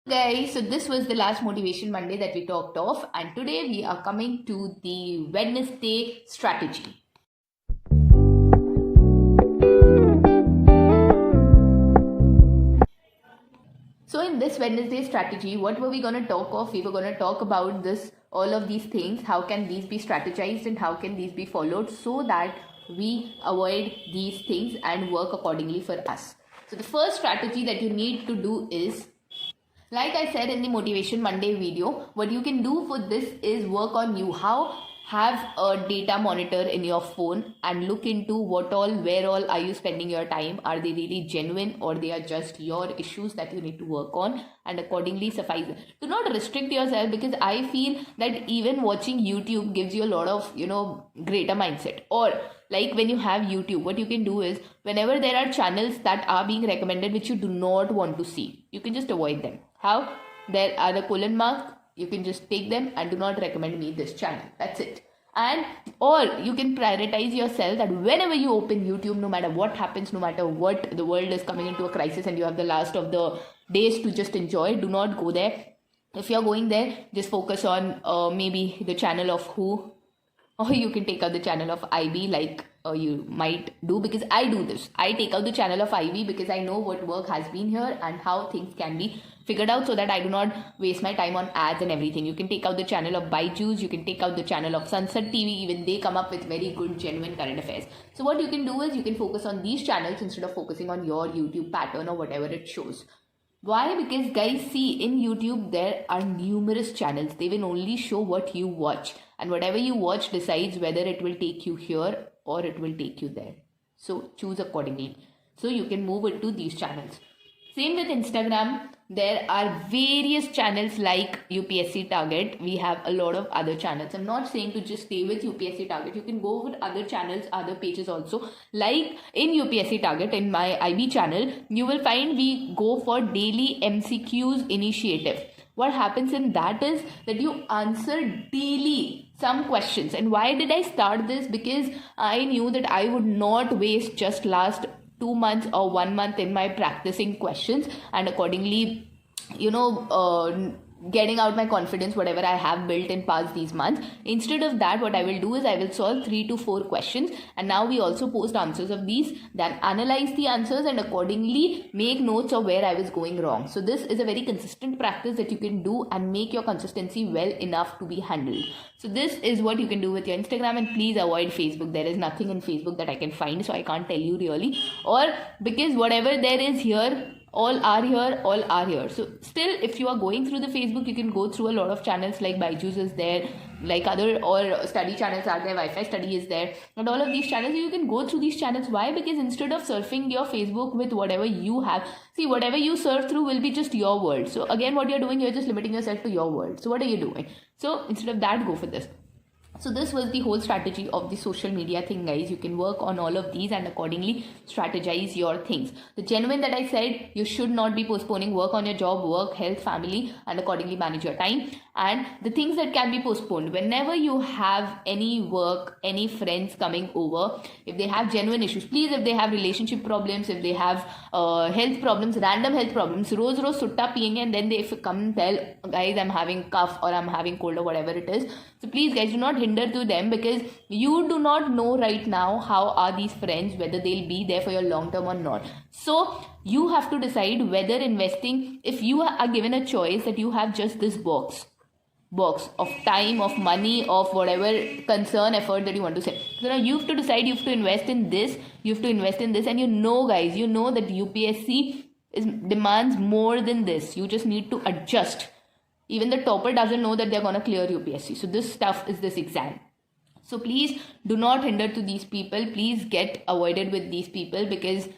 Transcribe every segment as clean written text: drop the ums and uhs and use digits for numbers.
Guys, so this was the last Motivation Monday that we talked of, and today we are coming to the Wednesday strategy. So in this Wednesday strategy, what were we going to talk of? We were going to talk about all of these things. How can these be strategized and how can these be followed so that we avoid these things and work accordingly for us. So the first strategy that you need to do is, like I said in the Motivation Monday video, what you can do for this is work on you. Have a data monitor in your phone and look into where all are you spending your time. Are they really genuine or they are just your issues that you need to work on, and accordingly suffice. Do not restrict yourself, because I feel that even watching YouTube gives you a lot of, greater mindset. Or like when you have YouTube, what you can do is, whenever there are channels that are being recommended which you do not want to see, you can just avoid them. How? There are the colon marks. You can just take them and do not recommend me this channel. That's it. And or you can prioritize yourself that whenever you open YouTube, no matter what happens, no matter what, the world is coming into a crisis and you have the last of the days to just enjoy, do not go there. If you're going there, just focus on maybe the channel of who, or you can take out the channel of IB, like you might do, because I do this. I take out the channel of IB because I know what work has been here and how things can be figured out, so that I do not waste my time on ads and everything. You can take out the channel of Byju's, you can take out the channel of Sunset TV. Even they come up with very good, genuine current affairs. So what you can do is, you can focus on these channels instead of focusing on your YouTube pattern or whatever it shows. Why? Because guys, see, in YouTube there are numerous channels. They will only show what you watch, and whatever you watch decides whether it will take you here or it will take you there. So choose accordingly. So you can move it to these channels. Same with Instagram. There are various channels like UPSC Target. We have a lot of other channels. I'm not saying to just stay with UPSC Target. You can go with other channels, other pages also. Like in UPSC Target, in my IB channel, you will find we go for daily MCQs initiative. What happens in that is that you answer daily some questions. And why did I start this? Because I knew that I would not waste just last 2 months or 1 month in my practicing questions, and accordingly, getting out my confidence, whatever I have built in past these months. Instead of that, what I will do is I will solve 3 to 4 questions, and now we also post answers of these, then analyze the answers and accordingly make notes of where I was going wrong. So this is a very consistent practice that you can do and make your consistency well enough to be handled. So this is what you can do with your Instagram, and please avoid Facebook. There is nothing in Facebook that I can find, so I can't tell you really. Or because whatever there is here, all are here. So still, if you are going through the Facebook, you can go through a lot of channels like Byju's is there, like other or study channels are there, Wi-Fi study is there, and all of these channels, you can go through these channels. Why? Because instead of surfing your Facebook with whatever you have, see, whatever you surf through will be just your world. So again, what you're doing, you're just limiting yourself to your world. So what are you doing? So instead of that, go for this. So this was the whole strategy of the social media thing, guys. You can work on all of these and accordingly strategize your things. The genuine that I said, you should not be postponing. Work on your job, work, health, family, and accordingly manage your time. And the things that can be postponed, whenever you have any work, any friends coming over, if they have genuine issues, please, if they have relationship problems, if they have health problems, random health problems, roz sutta piyenge, and then they come and tell, guys, I'm having cough or I'm having cold or whatever it is. So please, guys, do not hinder to them, because you do not know right now how are these friends, whether they'll be there for your long term or not. So you have to decide whether investing, if you are given a choice that you have just this box of time, of money, of whatever concern, effort that you want to say. So now you have to decide, you have to invest in this, and guys, that UPSC demands more than this. You just need to adjust. Even the topper doesn't know that they're going to clear UPSC. So this stuff is this exam. So please do not hinder to these people. Please get avoided with these people, because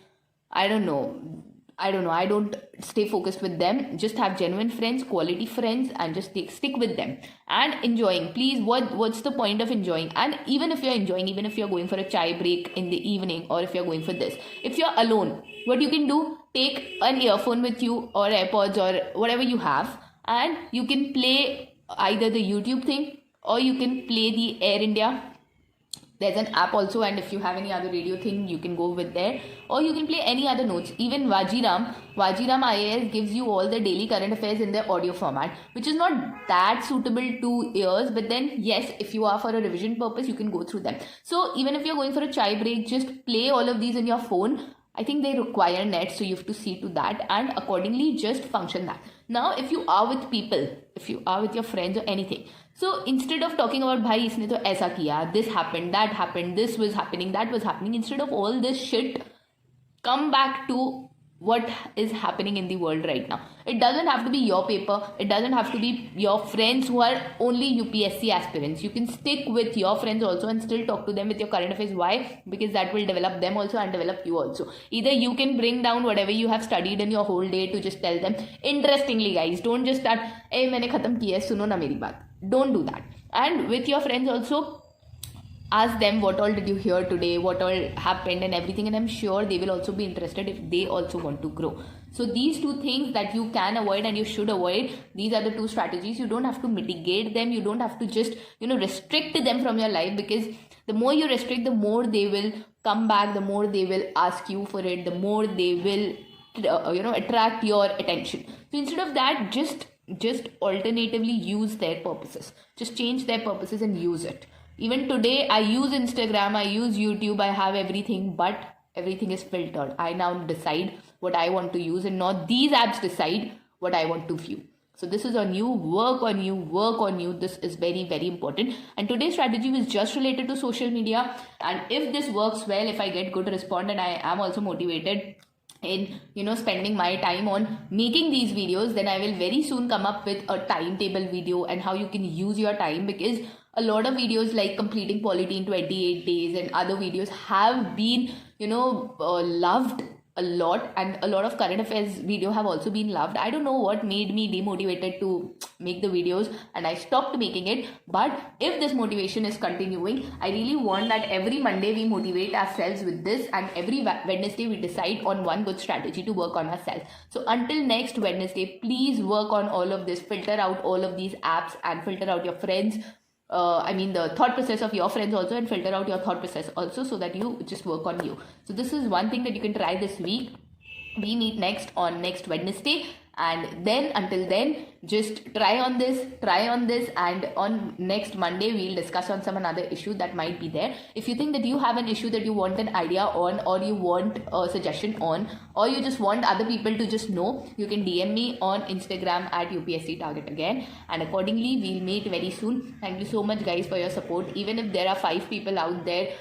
I don't know. I don't stay focused with them. Just have genuine friends, quality friends, and just stick with them and enjoying. Please, what's the point of enjoying? And even if you're enjoying, even if you're going for a chai break in the evening, or if you're going for this, if you're alone, what you can do, take an earphone with you or AirPods or whatever you have, and you can play either the YouTube thing or you can play the Air India There's an app also, and if you have any other radio thing, you can go with there, or you can play any other notes. Even Vajiram IAS gives you all the daily current affairs in their audio format, which is not that suitable to ears, but then yes, if you are for a revision purpose, you can go through them. So even if you're going for a chai break, just play all of these in your phone. I think they require net, so you have to see to that and accordingly just function that. Now, if you are with people, if you are with your friends or anything, so instead of talking about bhai isne to aisa kiya, this happened, that happened, this was happening, that was happening, instead of all this shit, come back to what is happening in the world right now. It doesn't have to be your paper. It doesn't have to be your friends who are only UPSC aspirants. You can stick with your friends also and still talk to them with your current affairs. Why? Because that will develop them also and develop you also. Either you can bring down whatever you have studied in your whole day to just tell them. Interestingly, guys, don't just start, hey, maine khatam kiya hai, suno na meri baat. Don't do that. And with your friends also, ask them what all did you hear today, what all happened and everything, and I'm sure they will also be interested if they also want to grow. So these two things that you can avoid and you should avoid, these are the two strategies. You don't have to mitigate them, you don't have to just restrict them from your life, because the more you restrict, the more they will come back, the more they will ask you for it, the more they will attract your attention. So instead of that, just alternatively use their purposes, just change their purposes and use it. Even today, I use Instagram, I use YouTube, I have everything, but everything is filtered. I now decide what I want to use, and not these apps decide what I want to view. So this is on you, work on you. This is very, very important. And today's strategy was just related to social media. And if this works well, if I get good response and I am also motivated in spending my time on making these videos, then I will very soon come up with a timetable video and how you can use your time, because a lot of videos like completing polity in 28 days and other videos have been loved a lot, and a lot of current affairs video have also been loved. I don't know what made me demotivated to make the videos and I stopped making it, but if this motivation is continuing, I really want that every Monday we motivate ourselves with this, and every Wednesday we decide on one good strategy to work on ourselves. So until next Wednesday, please work on all of this, filter out all of these apps and filter out your friends, the thought process of your friends also, and filter out your thought process also, so that you just work on you. So this is one thing that you can try this week. We meet next Wednesday, and then until then, just try on this, and on next Monday we'll discuss on some another issue that might be there. If you think that you have an issue that you want an idea on, or you want a suggestion on, or you just want other people to just know, you can DM me on Instagram at UPSC Target again, and accordingly we'll meet very soon. Thank you so much, guys, for your support. Even if there are 5 people out there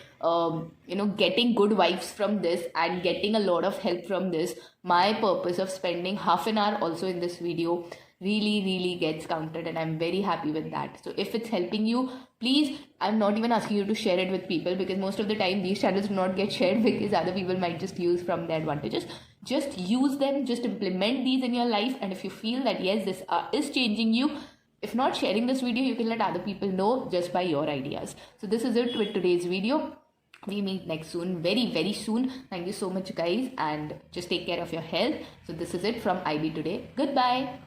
getting good vibes from this and getting a lot of help from this, my purpose of spending half an hour also in this video really gets counted, and I'm very happy with that. So if it's helping you, please, I'm not even asking you to share it with people, because most of the time these channels do not get shared because other people might just use from their advantages. Just use them, just implement these in your life, and if you feel that yes, this is changing you, if not sharing this video, you can let other people know just by your ideas. So this is it with today's video. We meet next soon, very soon. Thank you so much, guys, and just take care of your health. So this is it from IB Today. Goodbye.